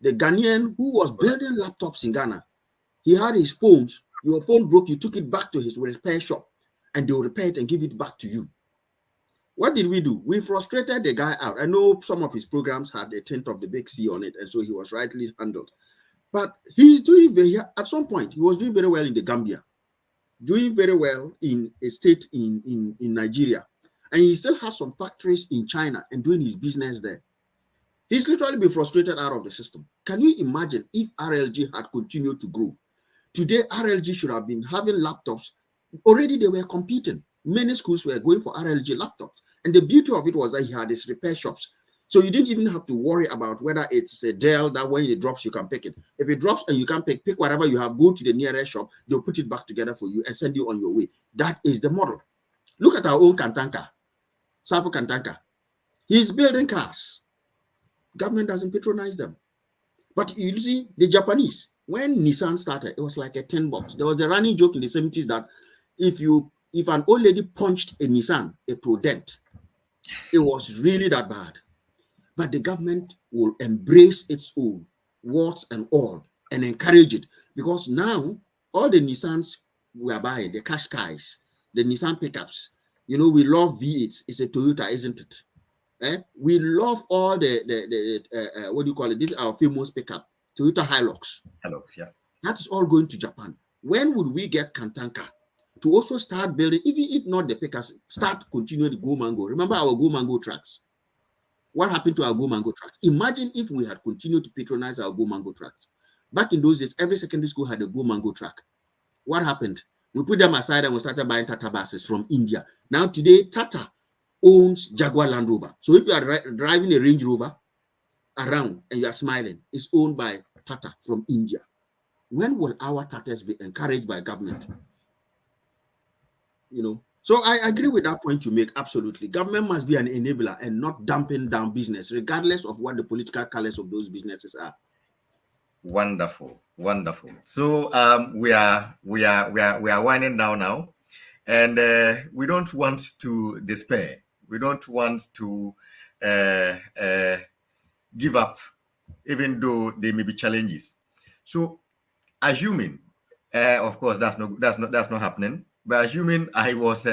the Ghanaian who was building laptops in Ghana. He had his phones. Your phone broke, you took it back to his repair shop, and they will repair it and give it back to you. What did we do? We frustrated the guy out. I know some of his programs had a tint of the big C on it, and so he was rightly handled. But he's doing at some point, he was doing very well in the Gambia, doing very well in a state in Nigeria. And he still has some factories in China and doing his business there. He's literally been frustrated out of the system. Can you imagine if RLG had continued to grow? Today, RLG should have been having laptops. Already they were competing. Many schools were going for RLG laptops. And the beauty of it was that he had his repair shops. So you didn't even have to worry about whether it's a Dell that when it drops, you can pick it. If it drops and you can't pick whatever you have, go to the nearest shop, they'll put it back together for you and send you on your way. That is the model. Look at our own Kantanka, Safo Kantanka. He's building cars. Government doesn't patronize them. But you see, the Japanese, when Nissan started, it was like a 10 bucks. There was a running joke in the 70s that if an old lady punched a Nissan, it would dent. It was really that bad. But the government will embrace its own, warts and all, and encourage it. Because now, all the Nissans we are buying, the Qashqais, the Nissan pickups, we love V8s. It's a Toyota, isn't it? We love all the what do you call it? This is our famous pickup, Toyota Hilux. Hilux, yeah. That is all going to Japan. When would we get Kantanka to also start building, even if not the pickers, start continuing the Go Mango? Remember our Go Mango trucks? What happened to our Go Mango trucks? Imagine if we had continued to patronize our Go Mango trucks. Back in those days, every secondary school had a Go Mango truck. What happened? We put them aside and we started buying Tata buses from India. Now today, Tata owns Jaguar Land Rover. So if you are driving a Range Rover around and you are smiling, it's owned by Tata from India. When will our Tatas be encouraged by government? So I agree with that point you make, absolutely. Government must be an enabler and not dumping down business, regardless of what the political colors of those businesses are. Wonderful, wonderful. So we are winding down now, and we don't want to despair. We don't want to give up, even though there may be challenges. So, assuming, of course, that's not happening. But assuming I was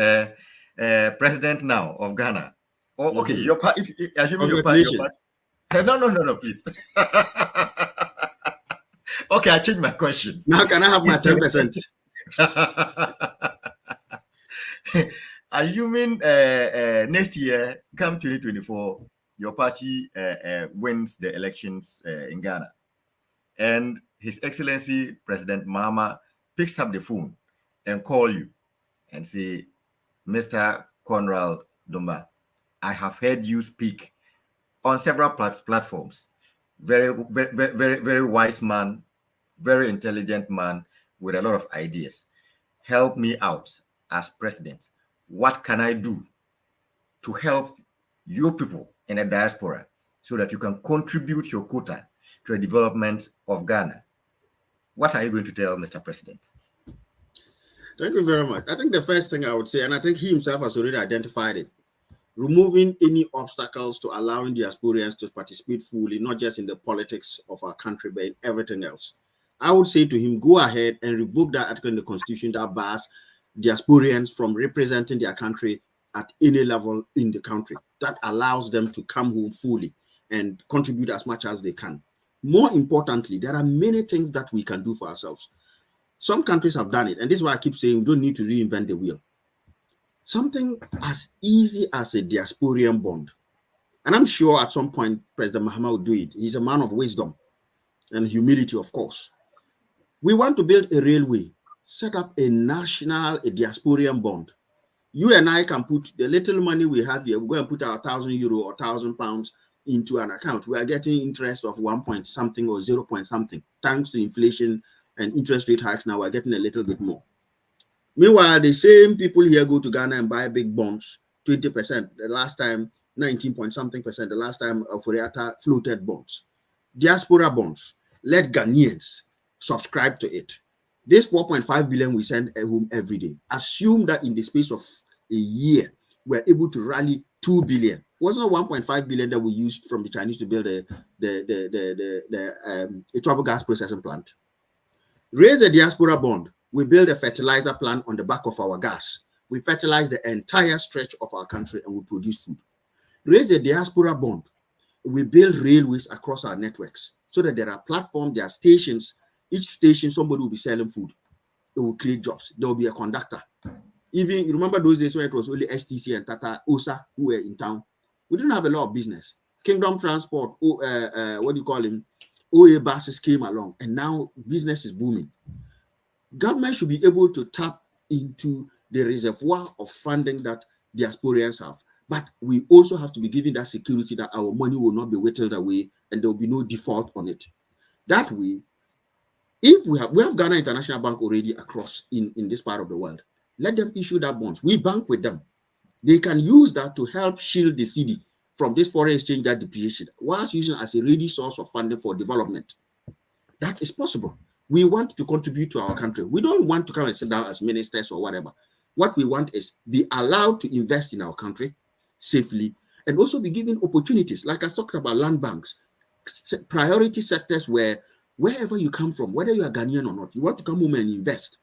president now of Ghana, okay, your part. Assuming your part. No, please. Okay, I changed my question. Now can I have my 10%? Assuming next year, come 2024, your party wins the elections in Ghana, and His Excellency President Mahama picks up the phone and call you and say, Mr. Conrad Dumba, I have heard you speak on several platforms. Very, very, very, very wise man, very intelligent man with a lot of ideas. Help me out as president. What can I do to help you people in the diaspora so that you can contribute your quota to the development of Ghana? What are you going to tell Mr. President? Thank you very much. I think the first thing I would say, and I think he himself has already identified it, removing any obstacles to allowing diasporians to participate fully, not just in the politics of our country, but in everything else. I would say to him, go ahead and revoke that article in the Constitution that bars diasporians from representing their country at any level in the country. That allows them to come home fully and contribute as much as they can. More importantly, there are many things that we can do for ourselves. Some countries have done it, and this is why I keep saying we don't need to reinvent the wheel. Something as easy as a diasporian bond. And I'm sure at some point President Mahama will do it. He's a man of wisdom and humility, of course. We want to build a railway, set up a diasporian bond. You and I can put the little money we have here, we're going to put our €1,000 or £1,000 into an account. We are getting interest of 1 point something or 0 point something. Thanks to inflation and interest rate hikes, now we're getting a little bit more. Meanwhile, the same people here go to Ghana and buy big bonds, 20%. The last time, 19 point something percent. The last time, Oforiata floated bonds. Diaspora bonds. Let Ghanaians subscribe to it. This 4.5 billion we send home every day. Assume that in the space of a year, we're able to rally 2 billion. It wasn't 1.5 billion that we used from the Chinese to build a trouble gas processing plant. Raise a diaspora bond. We build a fertilizer plant on the back of our gas. We fertilize the entire stretch of our country and we produce food. Raise a diaspora bond. We build railways across our networks so that there are platforms, there are stations. Each station, somebody will be selling food. It will create jobs. There will be a conductor. Even, you remember those days when it was only STC and Tata Osa who were in town? We didn't have a lot of business. Kingdom Transport, what do you call him? OA buses came along and now business is booming. Government should be able to tap into the reservoir of funding that diasporians have. But we also have to be given that security that our money will not be whittled away and there will be no default on it. That way, if we have Ghana International Bank already across in this part of the world, let them issue that bonds. We bank with them. They can use that to help shield the cedi from this foreign exchange that depreciation, whilst using it as a ready source of funding for development. That is possible. We want to contribute to our country. We don't want to come and sit down as ministers or whatever. What we want is be allowed to invest in our country safely and also be given opportunities. Like I talked about land banks, priority sectors where wherever you come from, whether you are Ghanaian or not, you want to come home and invest.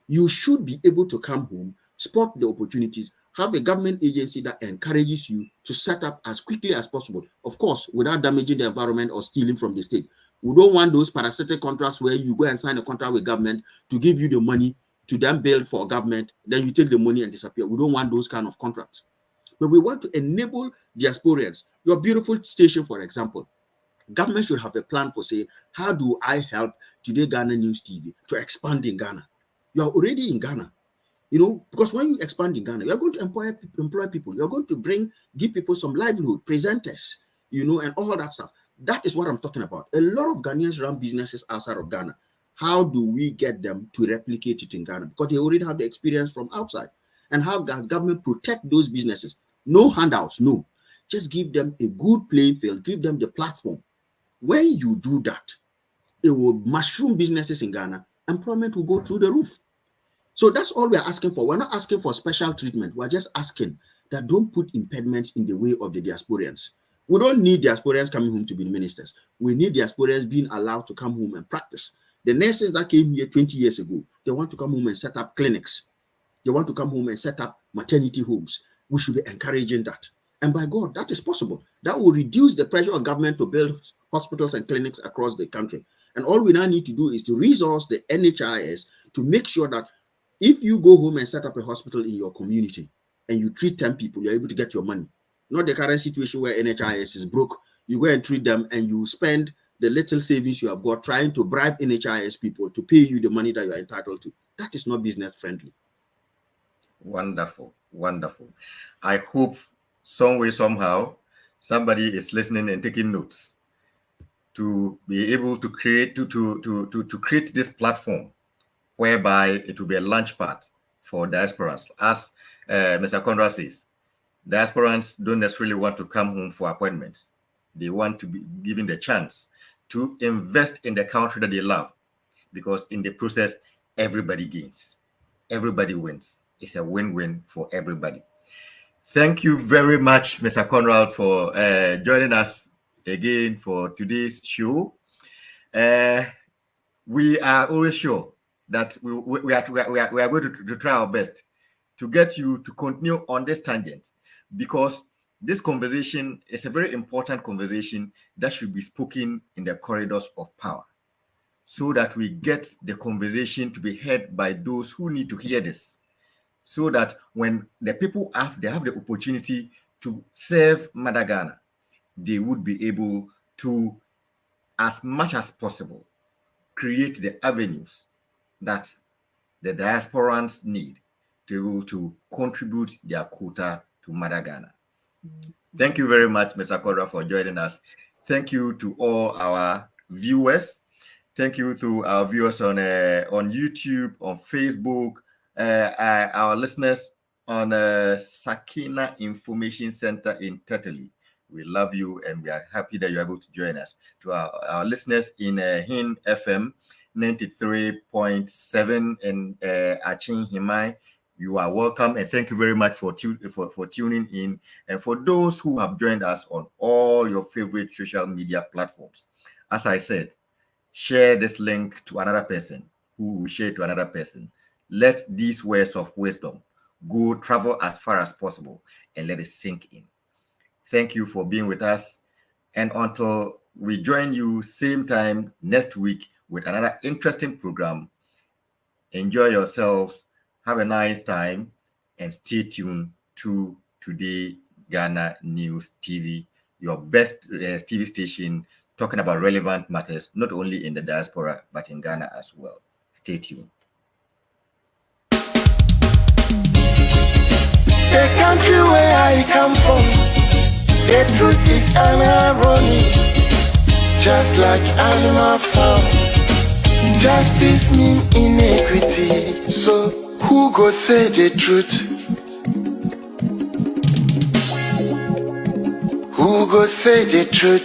You should be able to come home, spot the opportunities, have a government agency that encourages you to set up as quickly as possible. Of course, without damaging the environment or stealing from the state. We don't want those parasitic contracts where you go and sign a contract with government to give you the money to then build for government, then you take the money and disappear. We don't want those kind of contracts. But we want to enable diasporans. Your beautiful station, for example, government should have a plan for saying, how do I help Today Ghana News TV to expand in Ghana? You are already in Ghana, because when you expand in Ghana, you're going to employ people. You're going to give people some livelihood, presenters, and all that stuff. That is what I'm talking about. A lot of Ghanaians run businesses outside of Ghana. How do we get them to replicate it in Ghana? Because they already have the experience from outside. And how does government protect those businesses? No handouts, no. Just give them a good playing field, give them the platform. When you do that, it will mushroom businesses in Ghana. Employment will go through the roof. So that's all we're asking for. We're not asking for special treatment. We're just asking that don't put impediments in the way of the diasporans. We don't need diasporans coming home to be ministers. We need diasporans being allowed to come home and practice. The nurses that came here 20 years ago, they want to come home and set up clinics. They want to come home and set up maternity homes. We should be encouraging that. And by God, that is possible. That will reduce the pressure on government to build hospitals and clinics across the country. And all we now need to do is to resource the NHIS to make sure that if you go home and set up a hospital in your community and you treat 10 people, you're able to get your money. Not the current situation where NHIS is broke. You go and treat them and you spend the little savings you have got trying to bribe NHIS people to pay you the money that you are entitled to. That is not business friendly. Wonderful, wonderful. I hope some way, somehow, somebody is listening and taking notes to be able to create to create this platform whereby it will be a launch pad for diasporans. As Mr. Conrad says, diasporans don't necessarily want to come home for appointments. They want to be given the chance to invest in the country that they love, because in the process, everybody gains. Everybody wins. It's a win-win for everybody. Thank you very much, Mr. Conrad, for joining us again for today's show. We are always sure that we are going to try our best to get you to continue on this tangent, because this conversation is a very important conversation that should be spoken in the corridors of power, so that we get the conversation to be heard by those who need to hear this, so that when the people have the opportunity to serve Mother Ghana, they would be able to, as much as possible, create the avenues that the diasporans need to be able to contribute their quota to Mother Ghana. Thank you very much, Mr. Kodra, for joining us. Thank you to all our viewers. Thank you to our viewers on YouTube, on Facebook, our listeners on Sakina Information Center in Teteli. We love you and we are happy that you're able to join us. To our listeners in HIN FM 93.7 in Achin Himai, you are welcome and thank you very much for tuning in. And for those who have joined us on all your favorite social media platforms, as I said, share this link to another person who will share to another person. Let these words of wisdom travel as far as possible and let it sink in. Thank you for being with us. And until we join you same time next week with another interesting program, enjoy yourselves, have a nice time, and stay tuned to Today Ghana News TV, your best TV station talking about relevant matters, not only in the diaspora, but in Ghana as well. Stay tuned. The country where I come from, the truth is an irony, just like animal farm. Justice mean inequity, so who go say the truth? Who go say the truth?